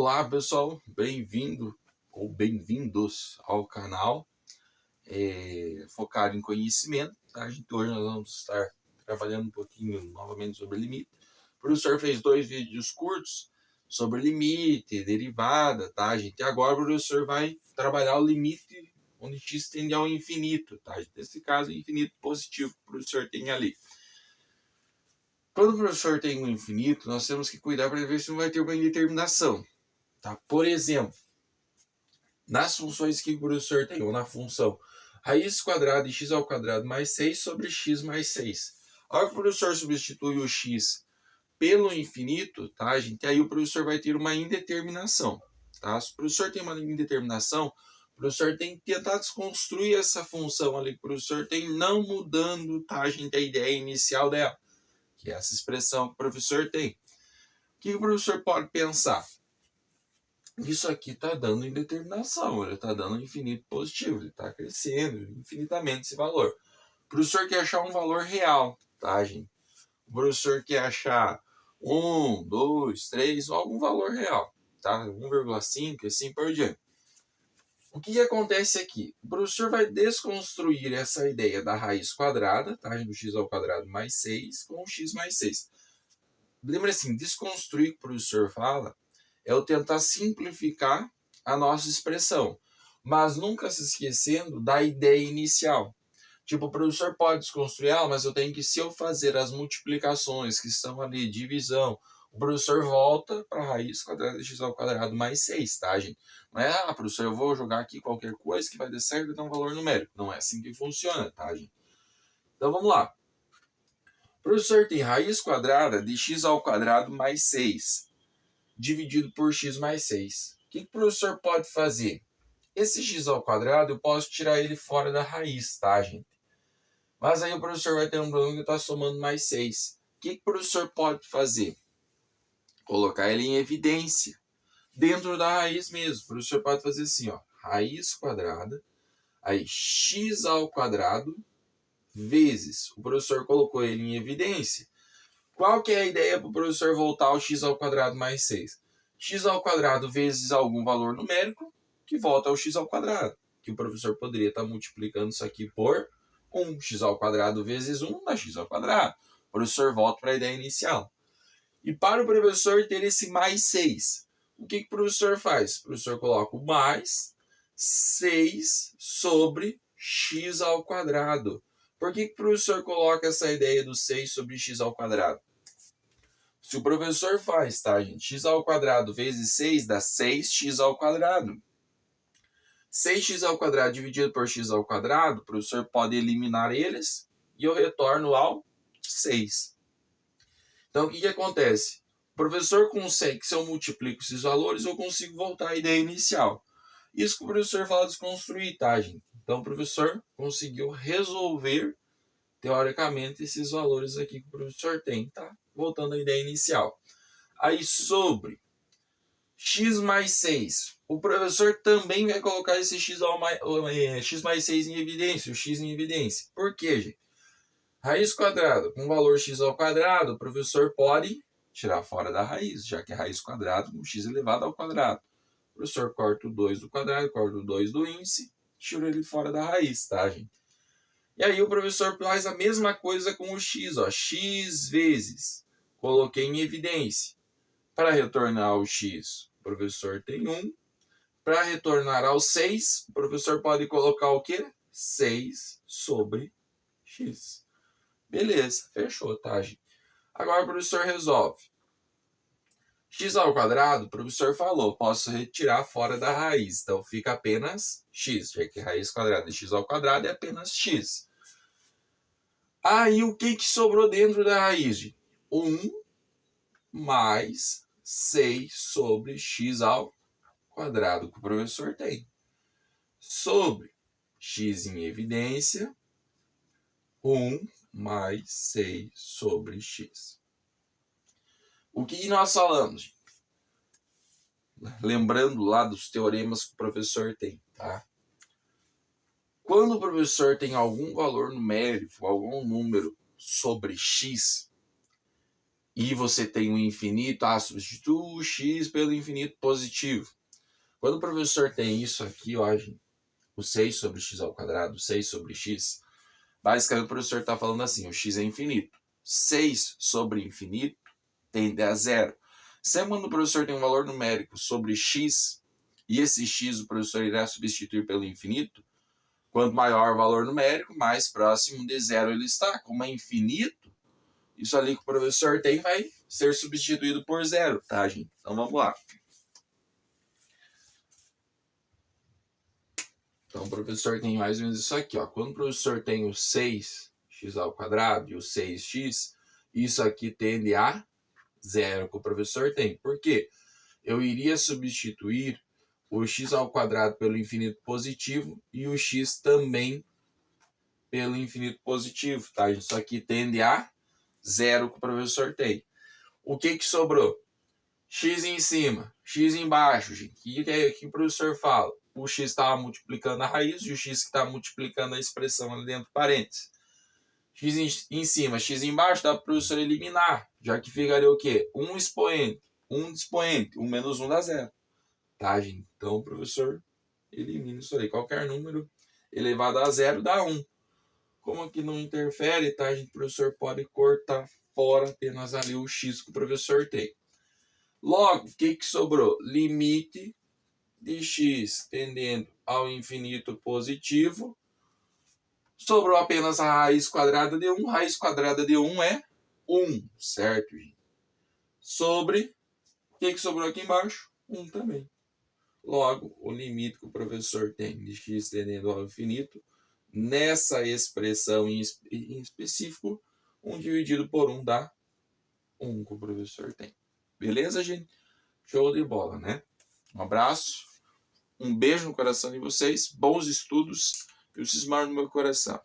Olá pessoal, bem-vindo ou bem-vindos ao canal focado em conhecimento. Tá? Hoje nós vamos estar trabalhando um pouquinho novamente sobre limite. O professor fez 2 vídeos curtos sobre limite, derivada, tá, gente? E agora o professor vai trabalhar o limite onde x tende ao infinito, tá? Nesse caso, o infinito positivo que o professor tem ali. Quando o professor tem um infinito, nós temos que cuidar para ver se não vai ter uma indeterminação. Tá? Por exemplo, nas funções que o professor tem, ou na função raiz quadrada de x ao quadrado mais 6 sobre x mais 6. A hora que o professor substitui o x pelo infinito, tá, gente? Aí o professor vai ter uma indeterminação. Tá? Se o professor tem uma indeterminação, o professor tem que tentar desconstruir essa função ali que o professor tem, não mudando, tá, gente, a ideia inicial dela, que é essa expressão que o professor tem. O que o professor pode pensar? Isso aqui está dando indeterminação, ele está dando infinito positivo, ele está crescendo infinitamente esse valor. O professor quer achar um valor real, tá, gente? O professor quer achar 1, 2, 3, algum valor real, tá? 1,5 e assim por diante. O que acontece aqui? O professor vai desconstruir essa ideia da raiz quadrada, tá? Do x ao quadrado mais 6 com o x mais 6. Lembra assim, desconstruir que o professor fala é eu tentar simplificar a nossa expressão, mas nunca se esquecendo da ideia inicial. Tipo, o professor pode desconstruir, mas eu tenho que, se eu fazer as multiplicações que estão ali, divisão, o professor volta para a raiz quadrada de x ao quadrado mais 6, tá, gente? Não é, professor, eu vou jogar aqui qualquer coisa que vai dar certo e dar um valor numérico. Não é assim que funciona, tá, gente? Então, vamos lá. O professor tem raiz quadrada de x ao quadrado mais 6. Dividido por x mais 6. O que o professor pode fazer? Esse x ao quadrado eu posso tirar ele fora da raiz, tá, gente? Mas aí o professor vai ter um problema que está somando mais 6. O que o professor pode fazer? Colocar ele em evidência. Dentro da raiz mesmo. O professor pode fazer assim, ó. Raiz quadrada. Aí x ao quadrado vezes. O professor colocou ele em evidência. Qual que é a ideia para o professor voltar ao x ao quadrado mais 6? X ao quadrado vezes algum valor numérico que volta ao x ao quadrado. Que o professor poderia estar multiplicando isso aqui por 1. X ao quadrado vezes 1 dá x ao quadrado. O professor volta para a ideia inicial. E para o professor ter esse mais 6, o que o professor faz? O professor coloca o mais 6 sobre x ao quadrado. Por que o professor coloca essa ideia do 6 sobre x ao quadrado? Se o professor faz, tá, gente? X ao quadrado vezes 6 dá 6x ao quadrado. 6x ao quadrado dividido por x ao quadrado, o professor pode eliminar eles e eu retorno ao 6. Então, o que acontece? O professor consegue que se eu multiplico esses valores, eu consigo voltar à ideia inicial. Isso que o professor fala desconstruir, tá, gente? Então, o professor conseguiu resolver, teoricamente, esses valores aqui que o professor tem, tá? Voltando à ideia inicial. Aí, sobre x mais 6, o professor também vai colocar esse x mais 6 em evidência, o x em evidência. Por quê, gente? Raiz quadrada com valor x ao quadrado, o professor pode tirar fora da raiz, já que é raiz quadrada com x elevado ao quadrado. O professor corta o 2 do quadrado, corta o 2 do índice, tira ele fora da raiz, tá, gente? E aí o professor faz a mesma coisa com o x, ó, x vezes. Coloquei em evidência. Para retornar ao x, o professor tem 1. Para retornar ao 6, o professor pode colocar o quê? 6 sobre x. Beleza, fechou, tá, gente? Agora o professor resolve. X ao quadrado, o professor falou, posso retirar fora da raiz. Então fica apenas x, já que raiz quadrada de x ao quadrado é apenas x. Aí o que sobrou dentro da raiz? 1 mais 6 sobre x ao quadrado que o professor tem. Sobre x em evidência, 1 mais 6 sobre x. O que nós falamos? Lembrando lá dos teoremas que o professor tem, tá? Quando o professor tem algum valor numérico, algum número sobre x, e você tem um infinito, substitua o x pelo infinito positivo. Quando o professor tem isso aqui, ó, gente, o 6 sobre x ao quadrado, 6 sobre x, basicamente o professor está falando assim, o x é infinito. 6 sobre infinito tende a zero. Sempre quando o professor tem um valor numérico sobre x, e esse x o professor irá substituir pelo infinito, quanto maior o valor numérico, mais próximo de zero ele está. Como é infinito, isso ali que o professor tem vai ser substituído por zero, tá, gente? Então vamos lá. Então o professor tem mais ou menos isso aqui, ó. Quando o professor tem o 6x ao quadrado e o 6x, isso aqui tende a zero que o professor tem. Por quê? Eu iria substituir o x ao quadrado pelo infinito positivo e o x também pelo infinito positivo, tá? Isso aqui tende a zero que o professor tem. O que que sobrou? X em cima, x embaixo, gente. O que o professor fala? O x estava multiplicando a raiz e o x que está multiplicando a expressão ali dentro do parênteses. X em cima, x embaixo, dá para o professor eliminar, já que ficaria o quê? Um expoente, um menos um dá zero. Tá, gente? Então o professor elimina isso aí. Qualquer número elevado a zero dá 1. Como aqui não interfere, tá, gente? O professor pode cortar fora apenas ali o x que o professor tem. Logo, o que sobrou? Limite de x tendendo ao infinito positivo. Sobrou apenas a raiz quadrada de 1. Raiz quadrada de 1 é 1, certo, gente? Sobre, o que sobrou aqui embaixo? 1 também. Logo, o limite que o professor tem de x tendendo ao infinito, nessa expressão em específico, 1 dividido por 1 dá 1 que o professor tem. Beleza, gente? Show de bola, né? Um abraço, um beijo no coração de vocês, bons estudos e o cismar no meu coração.